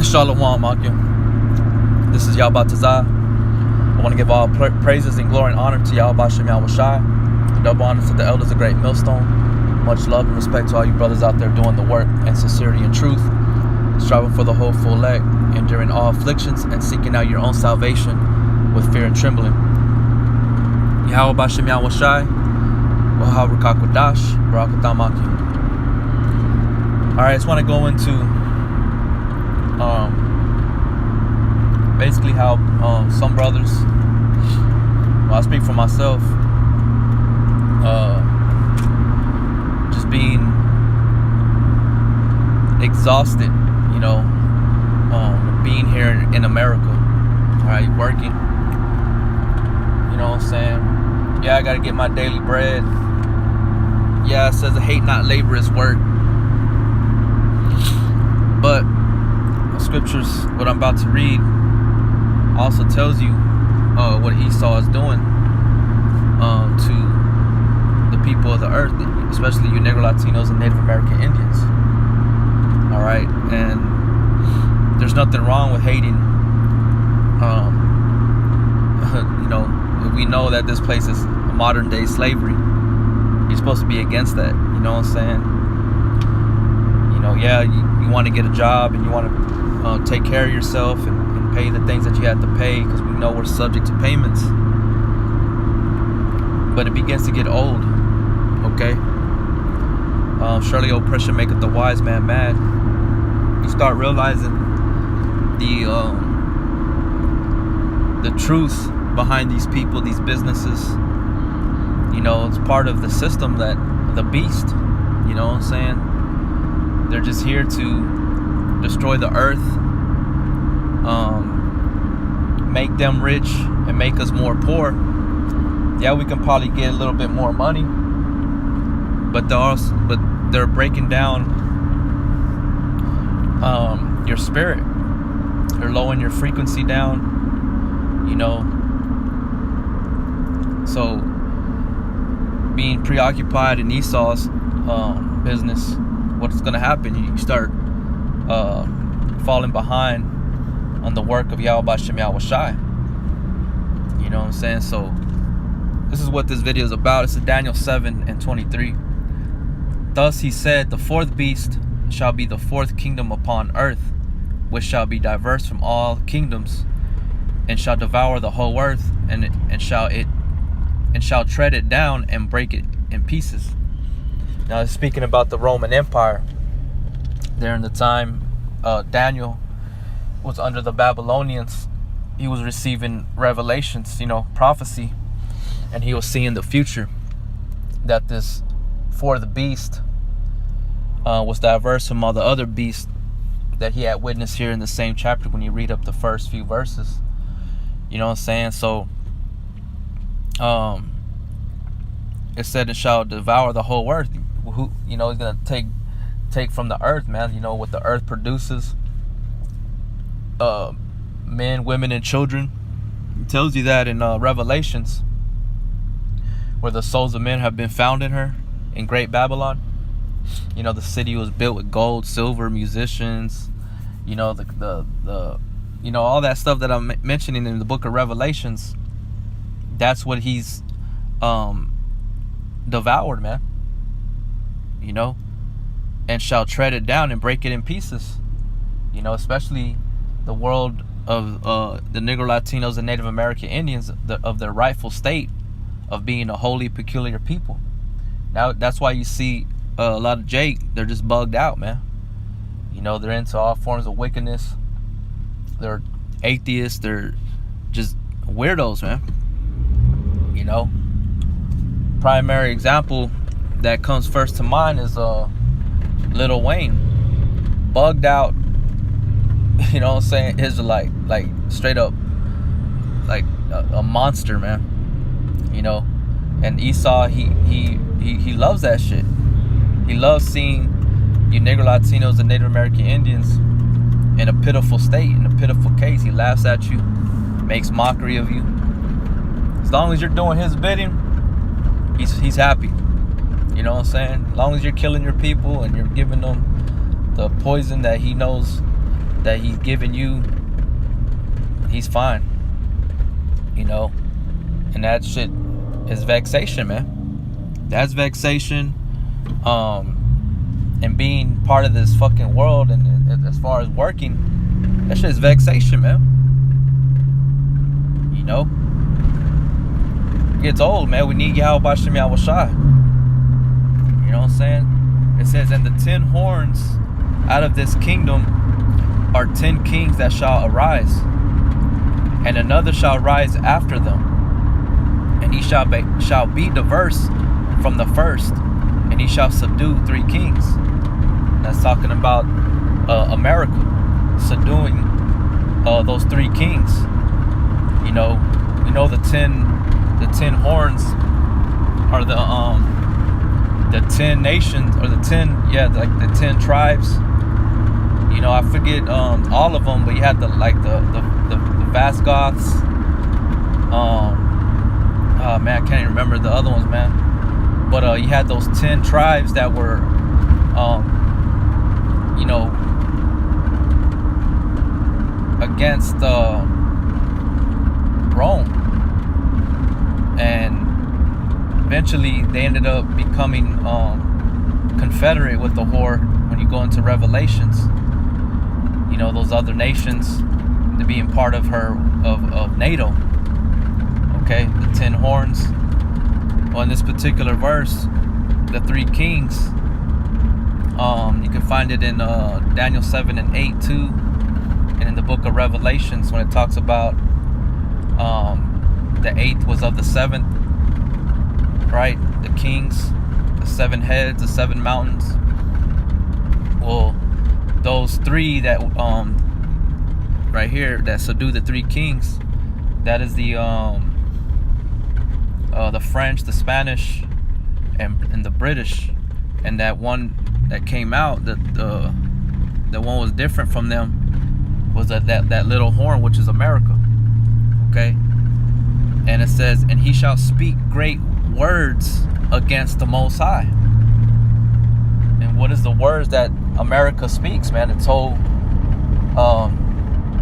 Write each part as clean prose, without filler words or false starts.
Shalom, Akim. This is Yahweh Tazah. I want to give all praises and glory and honor to Yahweh Shem Yahweh Shai. Double honor to the elders of Great Millstone. Much love and respect to all you brothers out there doing the work in sincerity and truth, striving for the whole full leg, enduring all afflictions, and seeking out your own salvation with fear and trembling. Yahweh Shem Yahweh Shai. Wahal Rakakwadash. Barakatam Akim. Alright, I just want to go into basically how some brothers, well, I speak for myself, just being exhausted, being here in America, alright, working, you know what I'm saying? Yeah, I gotta get my daily bread. Yeah, it says hate not laborious work, but scriptures, what I'm about to read, also tells you what Esau is doing to the people of the earth, especially you Negro Latinos and Native American Indians. All right, and there's nothing wrong with hating. We know that this place is modern day slavery. You're supposed to be against that. You know what I'm saying? Yeah, you want to get a job and you want to take care of yourself and pay the things that you have to pay, because we know we're subject to payments. But it begins to get old, okay? Surely oppression maketh the wise man mad. You start realizing the truth behind these people, these businesses. It's part of the system, that the beast, you know what I'm saying? They're just here to destroy the earth, make them rich and make us more poor. Yeah, we can probably get a little bit more money, but they're breaking down your spirit. They're lowering your frequency down, so being preoccupied in Esau's business, what's going to happen? You start falling behind on the work of Yahweh Shem Yahweh Shai. You know what I'm saying? So this is what this video is about. It's in Daniel 7:23. Thus he said, the fourth beast shall be the fourth kingdom upon earth, which shall be diverse from all kingdoms, and shall devour the whole earth, and shall tread it down and break it in pieces. Now, speaking about the Roman Empire, there in the time Daniel was under the Babylonians, he was receiving revelations, prophecy, and he was seeing the future, that this fourth beast was diverse from all the other beasts that he had witnessed here in the same chapter when you read up the first few verses. You know what I'm saying? So it said it shall devour the whole earth. Who, he's gonna take from the earth, man. What the earth produces, men, women, and children. It tells you that in Revelations, where the souls of men have been found in her, in Great Babylon. The city was built with gold, silver, musicians, all that stuff that I'm mentioning in the book of Revelations. That's what he's devoured, man. And shall tread it down and break it in pieces. Especially the world of the Negro Latinos and Native American Indians, of their rightful state of being a holy, peculiar people. Now, that's why you see a lot of they're just bugged out, man. They're into all forms of wickedness. They're atheists. They're just weirdos, man. Primary example that comes first to mind is Lil Wayne, bugged out, Israelite, like straight up, like a monster, man. And Esau, he loves that shit. He loves seeing you Negro Latinos and Native American Indians in a pitiful state, in a pitiful case. He laughs at you, makes mockery of you. As long as you're doing his bidding, he's happy. You know what I'm saying? As long as you're killing your people and you're giving them the poison that he knows that he's giving you, he's fine. You know, and that shit is vexation, man. That's vexation. And being part of this fucking world, and as far as working, that shit is vexation, man. You know, it gets old, man. We need Yahweh Bashem Yahweh Shai. You know what I'm saying? It says, and the 10 horns out of this kingdom are 10 kings that shall arise, and another shall rise after them, and he shall be diverse from the first, and he shall subdue 3 kings. That's talking about America subduing those 3 kings. You know, the 10 horns are the 10 nations, or the 10 the 10 tribes. You know, I forget all of them, but you had the Vasgoths. Oh man, I can't even remember the other ones, man. But you had those 10 tribes that were, you know, against Rome, and eventually they ended up becoming confederate with the whore. When you go into Revelations, you know, those other nations, to being part of of NATO. Okay, the 10 horns. Well, in this particular verse, the 3 kings, you can find it in Daniel 7 and 8 too, and in the book of Revelations when it talks about the 8th was of the 7th, right? The kings, the 7 heads, the 7 mountains. Well, those 3 that right here that subdue the 3 kings, that is the French, the Spanish, and the British. And that one that came out, the one was different from them, was that little horn, which is America. Okay, and it says, and he shall speak great words against the Most High. And what is the words that America speaks, man? Its whole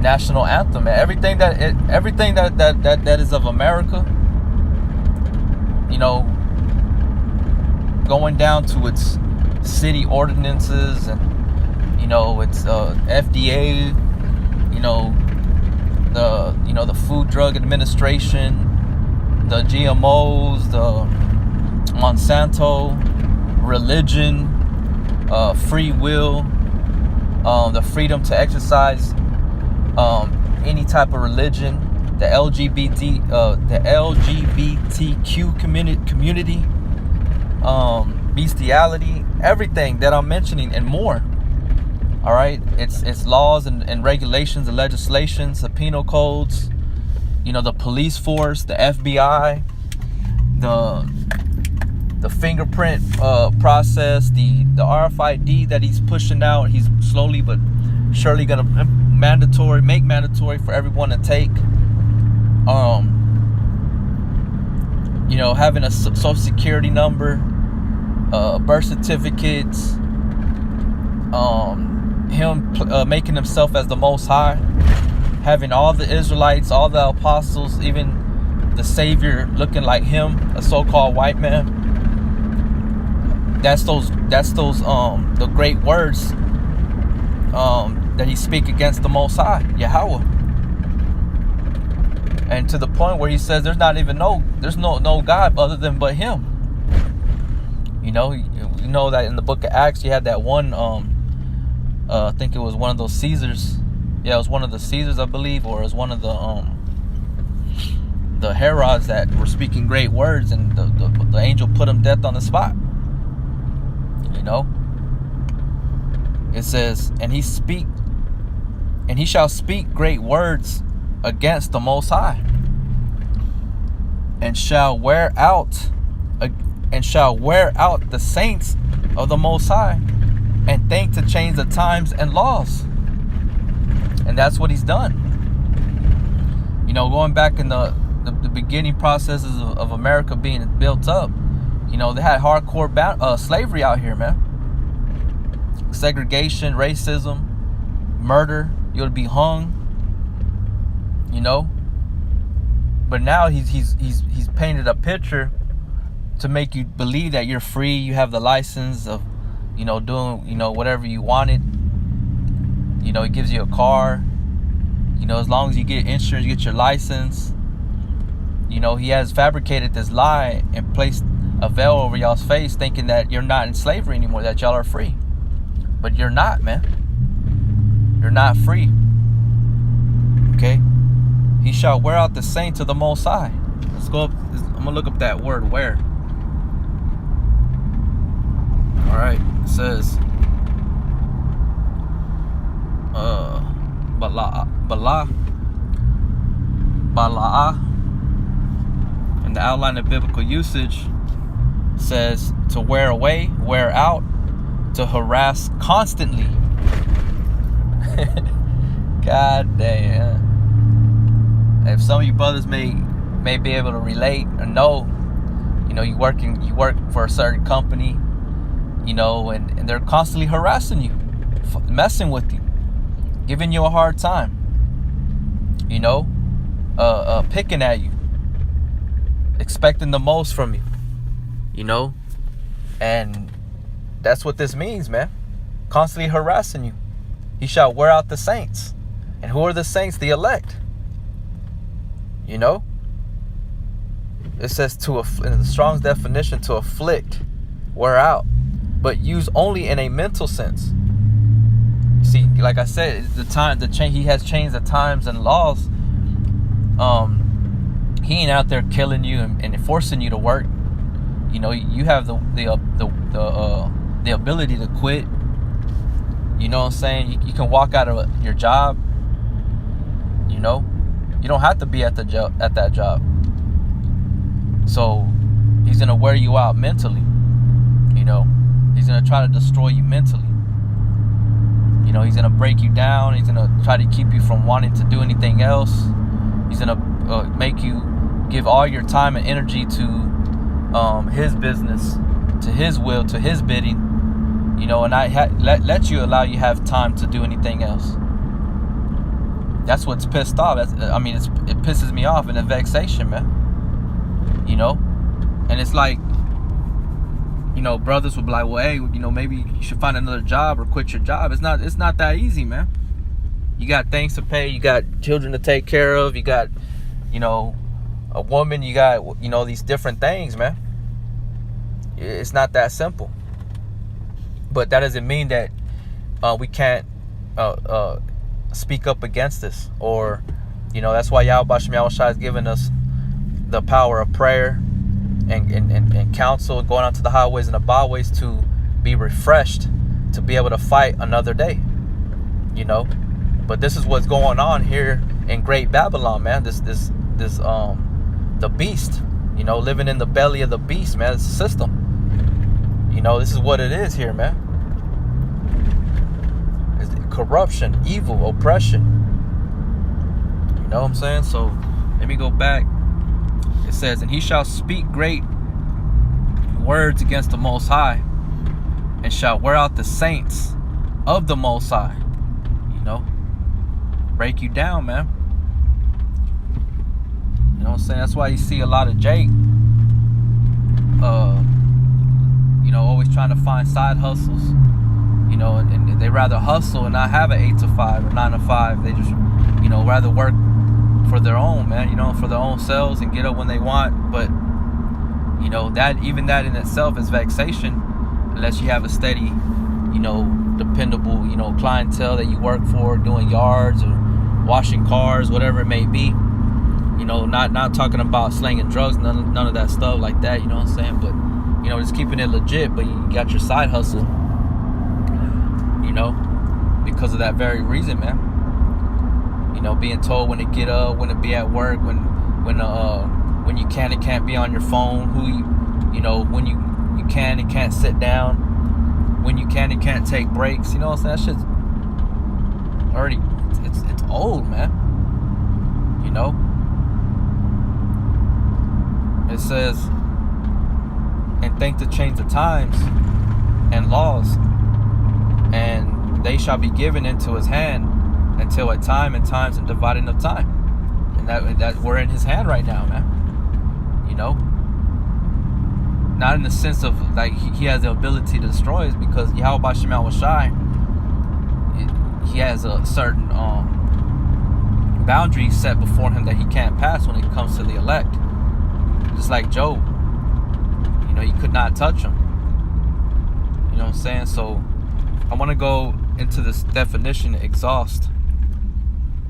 national anthem, man. Everything that is of America, you know, going down to its city ordinances, and you know, its FDA, you know, the Food Drug Administration, the GMOs, the Monsanto, religion, free will, the freedom to exercise any type of religion, the LGBTQ community, bestiality, everything that I'm mentioning and more. All right, it's laws and regulations and legislations, the penal codes, you know, the police force, the FBI, the fingerprint process, the RFID that he's pushing out. He's slowly but surely gonna make mandatory for everyone to take. You know, having a social security number, birth certificates, him making himself as the Most High, having all the Israelites, all the apostles, even the Savior looking like him, a so-called white man. That's those the great words that he speak against the Most High, Yahweh. And to the point where he says there's no God other than but him. You know that in the book of Acts you had that one I think it was one of those Caesars. Yeah, it was one of the Caesars, I believe, or it was one of the Herods that were speaking great words, and the angel put him death on the spot. You know, it says, and he shall speak great words against the Most High, and shall wear out the saints of the Most High, and think to change the times and laws. And that's what he's done. You know, going back in the beginning processes of America being built up, you know, they had hardcore slavery out here, man. Segregation, racism, murder, you'll be hung, you know. But now he's painted a picture to make you believe that you're free. You have the license of, you know, doing, you know, whatever you wanted. You know, he gives you a car. You know, as long as you get insurance, you get your license. You know, he has fabricated this lie and placed a veil over y'all's face, thinking that you're not in slavery anymore, that y'all are free. But you're not, man. You're not free. Okay? He shall wear out the saints of the Most High. Let's go up. I'm going to look up that word, wear. Alright. It says, Bala'ah. In the outline of biblical usage, says to wear away, wear out, to harass constantly. God damn. If some of you brothers may be able to relate or know, you know, you work for a certain company, you know, and they're constantly harassing you, messing with you, giving you a hard time, you know, picking at you, expecting the most from you, you know. And that's what this means, man. Constantly harassing you. He shall wear out the saints. And who are the saints? The elect. You know, it says in the Strong's definition, to afflict, wear out, but used only in a mental sense. See, like I said, he has changed the times and laws. He ain't out there killing you and forcing you to work. You know, you have the ability to quit. You know what I'm saying? You can walk out of your job. You know. You don't have to be at that job. So he's gonna wear you out mentally. You know, he's gonna try to destroy you mentally. You know, he's gonna break you down. He's gonna try to keep you from wanting to do anything else. He's gonna make you give all your time and energy to his business, to his will, to his bidding. You know, and allow you have time to do anything else. That's what's pissed off. It pisses me off, and a vexation, man. You know, and it's like, you know, brothers would be like, well, hey, you know, maybe you should find another job or quit your job. It's not that easy, man. You got things to pay. You got children to take care of. You got, you know, a woman. You got, you know, these different things, man. It's not that simple. But that doesn't mean that we can't speak up against this, or, you know, that's why Yahweh Shem Yahushua has given us the power of prayer and counsel, going out to the highways and the byways to be refreshed, to be able to fight another day, you know. But this is what's going on here in Great Babylon, man. This the beast, you know, living in the belly of the beast, man. It's a system. You know, this is what it is here, man. It's corruption, evil, oppression. You know what I'm saying? So let me go back. It says, and he shall speak great words against the Most High, and shall wear out the saints of the Most High. You know, break you down, man. You know what I'm saying? That's why you see a lot of Jake, you know, always trying to find side hustles. You know, and they rather hustle and not have an 8 to 5 or 9 to 5. They just, you know, rather work for their own, man, you know, for their own selves, and get up when they want. But, you know, that in itself is vexation, unless you have a steady, you know, dependable, you know, clientele that you work for, doing yards or washing cars, whatever it may be. You know, not talking about slanging drugs, none of that stuff like that, you know what I'm saying? But, you know, just keeping it legit, but you got your side hustle, you know, because of that very reason, man. You know, being told when to get up, when to be at work, when you can and can't be on your phone, you know, when you can and can't sit down, when you can and can't take breaks. You know what I'm saying? That shit's already, it's old, man. You know? It says, and think to change the times and laws, and they shall be given into his hand until a time and times and dividing of time. And that we're in his hand right now, man. You know? Not in the sense of like he has the ability to destroy us, because Yahweh Shemal Washai, he has a certain boundary set before him that he can't pass when it comes to the elect. Just like Job, you know, he could not touch him. You know what I'm saying? So I want to go into this definition, exhaust.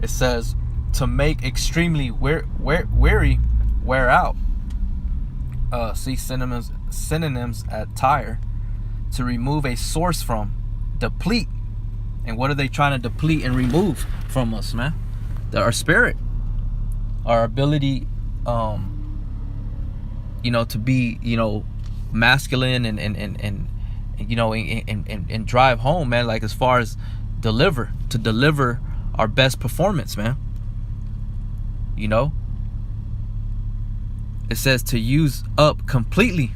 It says to make extremely weary, wear out. See synonyms at tire. To remove a source from, deplete. And what are they trying to deplete and remove from us, man? Our spirit, our ability, you know, to be, you know, masculine and you know, and drive home, man. Like as far as deliver our best performance, man. You know, it says to use up completely.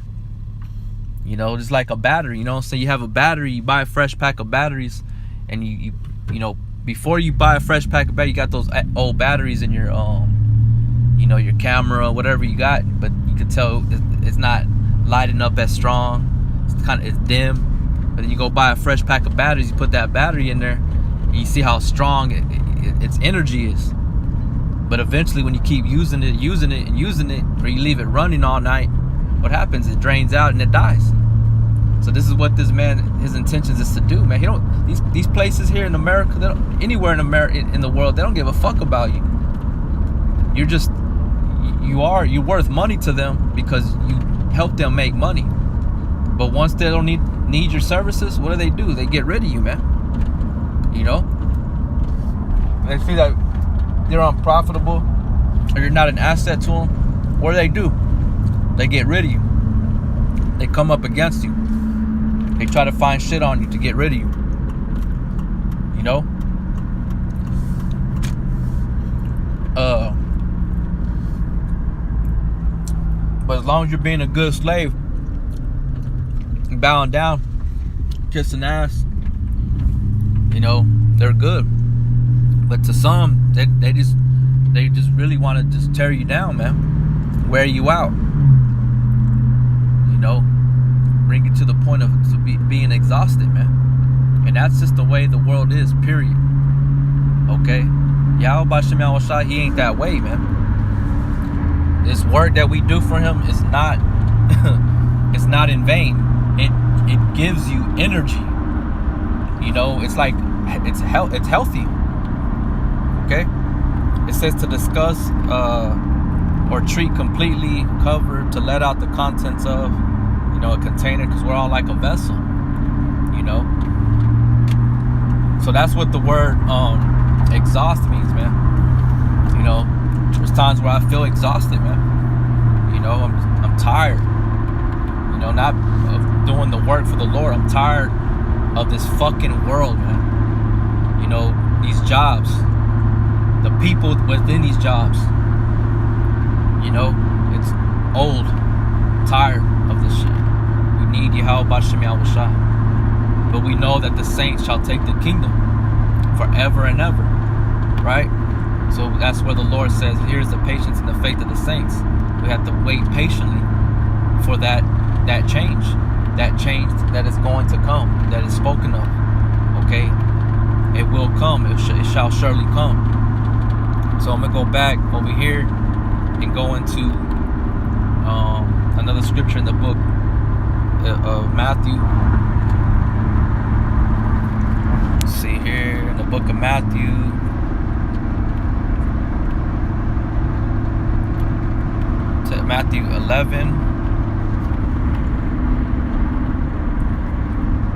You know, just like a battery. You know, so you have a battery, you buy a fresh pack of batteries, and you know, before you buy a fresh pack of batteries, you got those old batteries in your you know, your camera, whatever you got, but you can tell it's not lighting up as strong. It's dim. But then you go buy a fresh pack of batteries, you put that battery in there, and you see how strong its energy is. But eventually, when you keep using it, or you leave it running all night, what happens? It drains out and it dies. So this is what this man, his intentions is to do, man. He don't, these places here in America, they don't, anywhere in America, in the world, they don't give a fuck about you. You're just, you're worth money to them because you help them make money. But once they don't need your services, what do? They get rid of you, man. You know? They feel like you're unprofitable or you're not an asset to them. What do? They get rid of you. They come up against you. They try to find shit on you to get rid of you. You know? But as long as you're being a good slave, bowing down, kissing ass, you know, they're good. But to some, they just really want to just tear you down, man. Wear you out. You know, bring you to the point of being exhausted, man. And that's just the way the world is, period. Okay? Yahweh Shemal Washai, he ain't that way, man. This work that we do for him is not it's not in vain. It gives you energy. You know, it's like it's healthy. Okay? It says to discuss or treat completely, cover, to let out the contents of, you know, a container, because we're all like a vessel. You know? So that's what the word exhaust means, man. You know, there's times where I feel exhausted, man. You know, I'm tired. You know, not of doing the work for the Lord. I'm tired of this fucking world, man. You know, these jobs, the people within these jobs. You know, it's old, tired of this shit. We need Yahweh Shemal Washai. But we know that the saints shall take the kingdom forever and ever, right? So that's where the Lord says, here's the patience and the faith of the saints. We have to wait patiently for that change that is going to come, that is spoken of. Okay, it will come. It shall surely come. So I'm gonna go back over here and go into another scripture in the book of Matthew. Let's see here in the book of Matthew. Matthew 11.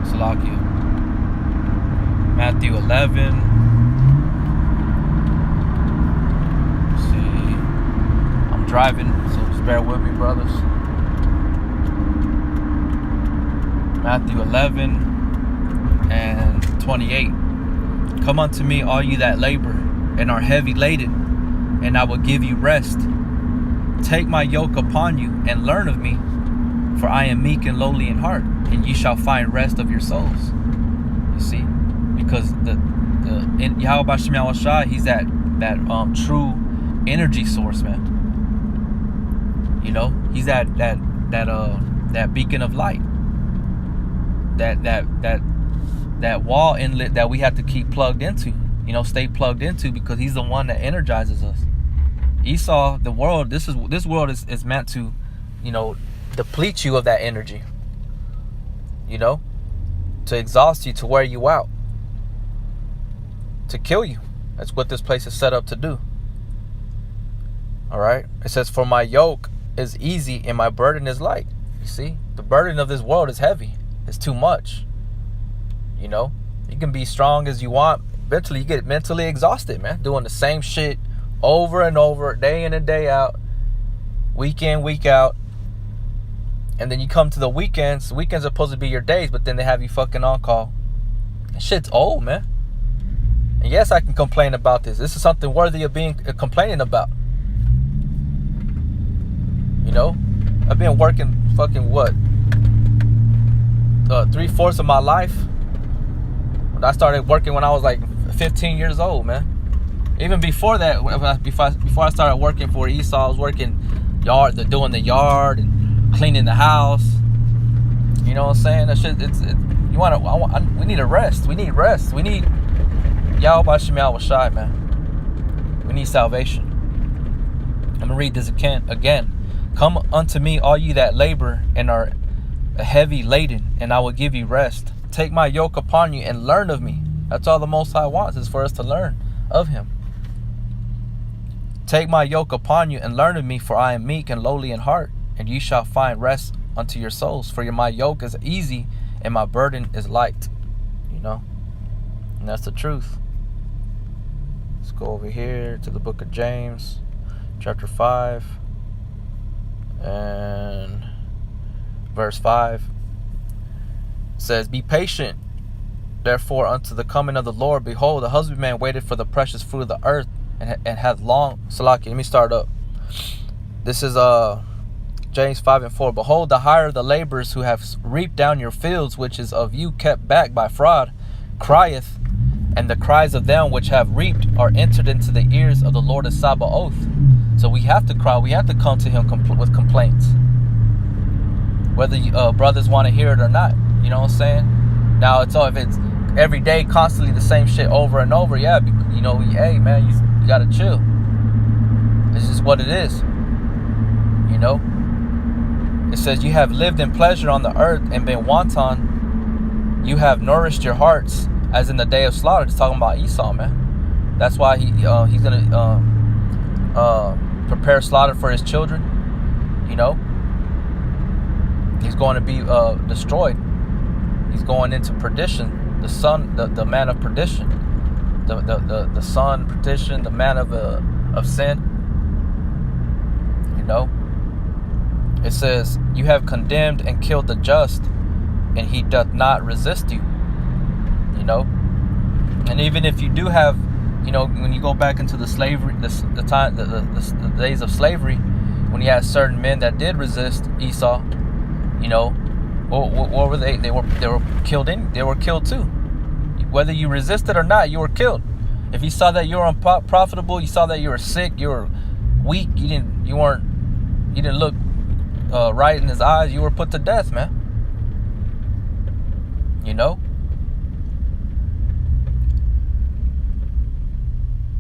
Salakia. Matthew 11. Let's see. I'm driving, so just bear with me, brothers. Matthew 11 and 28. Come unto me, all you that labor and are heavy laden, and I will give you rest. Take my yoke upon you and learn of me, for I am meek and lowly in heart, and ye shall find rest of your souls. You see, because in Yahweh Bashem Yahweh Shai, he's that true energy source, man. You know, he's that beacon of light, that wall inlet that we have to keep plugged into, you know, stay plugged into, because he's the one that energizes us. Esau, the world, this world is meant to, you know, deplete you of that energy, you know, to exhaust you, to wear you out, to kill you. That's what this place is set up to do. All right. It says, for my yoke is easy and my burden is light. You see, the burden of this world is heavy. It's too much. You know, you can be strong as you want. Eventually you get mentally exhausted, man, doing the same shit over and over, day in and day out, week in, week out. And then you come to the weekends. Weekends are supposed to be your days, but then they have you fucking on call. That shit's old, man. And yes, I can complain about this. This is something worthy of being complaining about. You know, I've been working fucking what? 3/4 of my life. I started working when I was like 15 years old, man. Even before that, before I started working for Esau, I was working doing the yard and cleaning the house. You know what I'm saying? That shit. We need a rest. We need rest. We need Yahweh Bashem Yahweh Shai, man. We need salvation. I'm gonna read this again. Come unto me, all you that labor and are heavy laden, and I will give you rest. Take my yoke upon you and learn of me. That's all the Most High wants, is for us to learn of him. Take my yoke upon you and learn of me, for I am meek and lowly in heart, and you shall find rest unto your souls. For my yoke is easy and my burden is light. You know? And that's the truth. Let's go over here to the book of James, chapter 5, and verse 5. It says, be patient, therefore, unto the coming of the Lord. Behold, the husbandman waited for the precious fruit of the earth, and hath long. Salaki, let me start up. This is James 5 and 4. Behold, the hire of the laborers who have reaped down your fields, which is of you kept back by fraud, crieth, and the cries of them which have reaped are entered into the ears of the Lord of Sabaoth. So we have to cry. We have to come to him with complaints, whether brothers want to hear it or not. You know what I'm saying? Now, if it's every day, constantly the same shit over and over, yeah, you know, hey, man, you gotta chill. It's just what it is. You know? It says, you have lived in pleasure on the earth and been wanton. You have nourished your hearts as in the day of slaughter. It's talking about Esau, man. That's why he's gonna prepare slaughter for his children. You know? He's going to be destroyed. He's going into perdition. The son, the man of perdition, the son perdition, the man of sin. You know. It says, you have condemned and killed the just, and he doth not resist you. You know. And even if you do have, you know, when you go back into the slavery, the days of slavery, when you had certain men that did resist Esau, you know, what were they? They were killed. They were killed too. Whether you resisted or not, you were killed. If you saw that you were unprofitable, you saw that you were sick, you were weak, you didn't look right in his eyes, you were put to death, man. You know.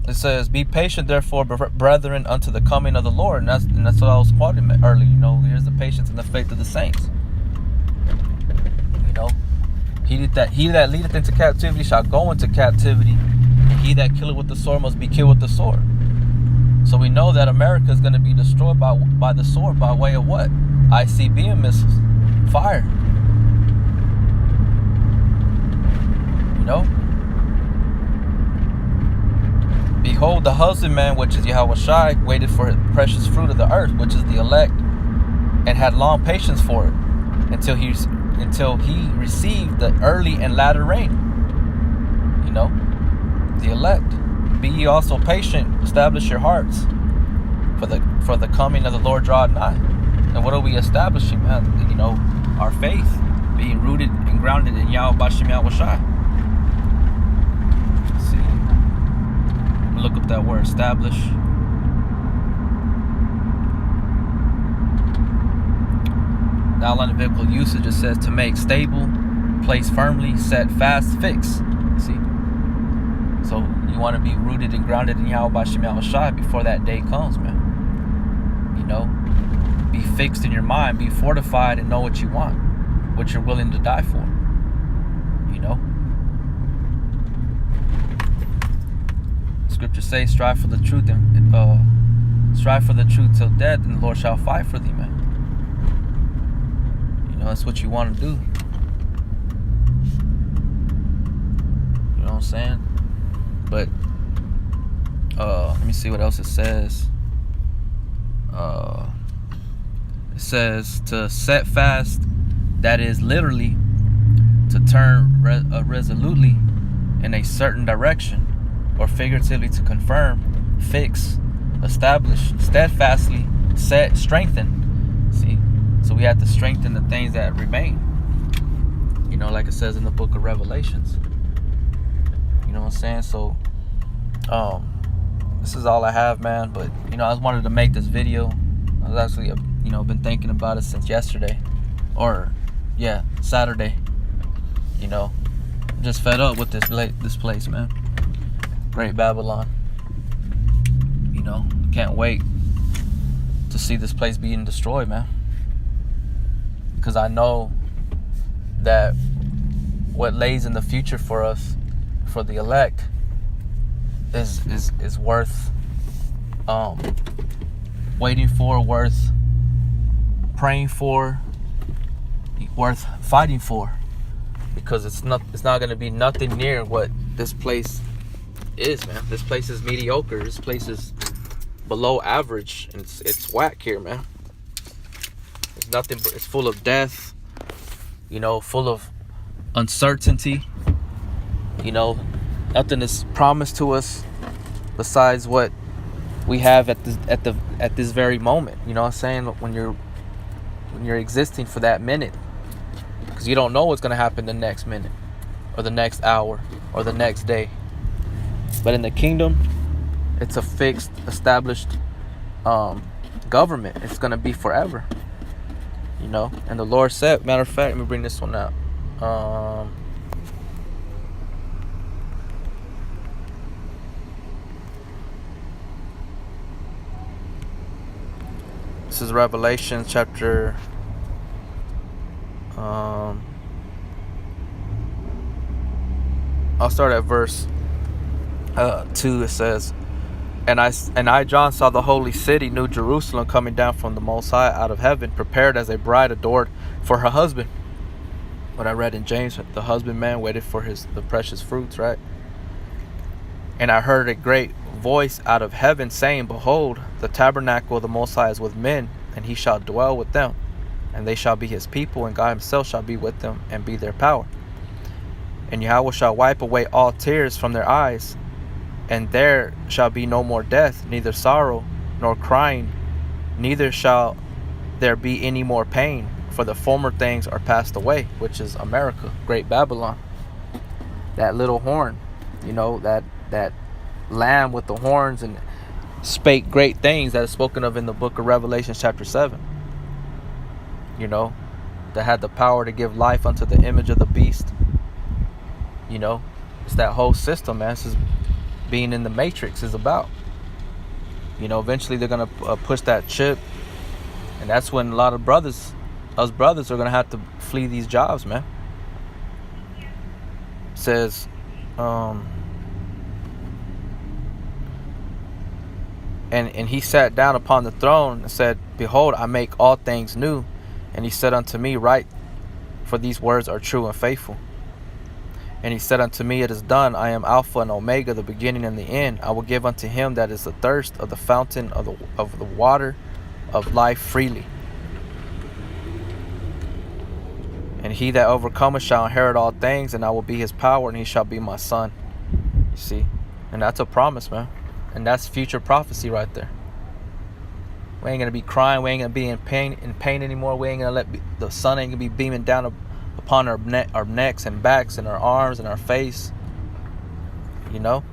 It says, be patient, therefore, brethren, unto the coming of the Lord. And that's what I was quoting earlier. You know, here's the patience and the faith of the saints. You know, he that leadeth into captivity shall go into captivity, and he that killeth with the sword must be killed with the sword. So we know that America is going to be destroyed by the sword, by way of what? ICBM missiles, fire. You know. Behold, the husbandman, which is Yahweh Shai, waited for his precious fruit of the earth, which is the elect, and had long patience for it, until he received the early and latter rain. You know, the elect. Be ye also patient, establish your hearts, for the coming of the Lord draweth nigh. And what are we establishing, man? You know, our faith, being rooted and grounded in Yahweh Bashem Yahweh Shai. up that word establish. The outline of biblical usage, it says to make stable, place firmly, set fast, fix. See? So you want to be rooted and grounded in Yahweh Shem Yahushai before that day comes, man. You know? Be fixed in your mind, be fortified, and know what you want, what you're willing to die for. You know? Scriptures say, strive for the truth till death, and the Lord shall fight for thee, man. You know, that's what you want to do. You know what I'm saying? But let me see what else it says. It says to set fast, that is literally to turn resolutely in a certain direction, or figuratively to confirm, fix, establish, steadfastly, set, strengthen. See? So we have to strengthen the things that remain. You know, like it says in the book of Revelations. You know what I'm saying? So, this is all I have, man. But, you know, I just wanted to make this video. I was actually, you know, been thinking about it since yesterday. Or, yeah, Saturday. You know, I'm just fed up with this place, man. Great Babylon. You know, can't wait to see this place being destroyed, man. Because I know that what lays in the future for us, for the elect, is worth waiting for, worth praying for, worth fighting for. Because it's not going to be nothing near what this place is, man. This place is mediocre. This place is below average. And it's whack here, man. It's nothing. It's full of death. You know, full of uncertainty. You know, nothing is promised to us besides what we have at this very moment. You know what I'm saying? When you're existing for that minute, because you don't know what's going to happen the next minute, or the next hour, or the next day. But in the kingdom, it's a fixed, established government. It's going to be forever. You know, and the Lord said, matter of fact, let me bring this one out. This is Revelation chapter I'll start at verse 2. It says, And I, John, saw the holy city, New Jerusalem, coming down from the Most High out of heaven, prepared as a bride adored for her husband. What I read in James, the husbandman waited for the precious fruits, right? And I heard a great voice out of heaven saying, Behold, the tabernacle of the Most High is with men, and he shall dwell with them. And they shall be his people, and God himself shall be with them and be their power. And Yahweh shall wipe away all tears from their eyes, and there shall be no more death, neither sorrow nor crying, neither shall there be any more pain, for the former things are passed away, which is America, Great Babylon. That little horn, you know, that lamb with the horns and spake great things that is spoken of in the book of Revelation chapter 7. You know, that had the power to give life unto the image of the beast. You know, it's that whole system, man. This is being in the matrix is about. You know, eventually they're going to push that chip. And that's when a lot of us brothers are going to have to flee these jobs, man. It says, and he sat down upon the throne and said, Behold, I make all things new. And he said unto me, Write, for these words are true and faithful. And he said unto me, It is done. I am Alpha and Omega, the beginning and the end. I will give unto him that is athirst of the fountain of the water of life freely. And he that overcometh shall inherit all things, and I will be his power, and he shall be my son. You see? And that's a promise, man. And that's future prophecy right there. We ain't gonna be crying. We ain't gonna be in pain anymore. We ain't gonna let the sun ain't gonna be beaming down upon our necks and backs and our arms and our face. You know,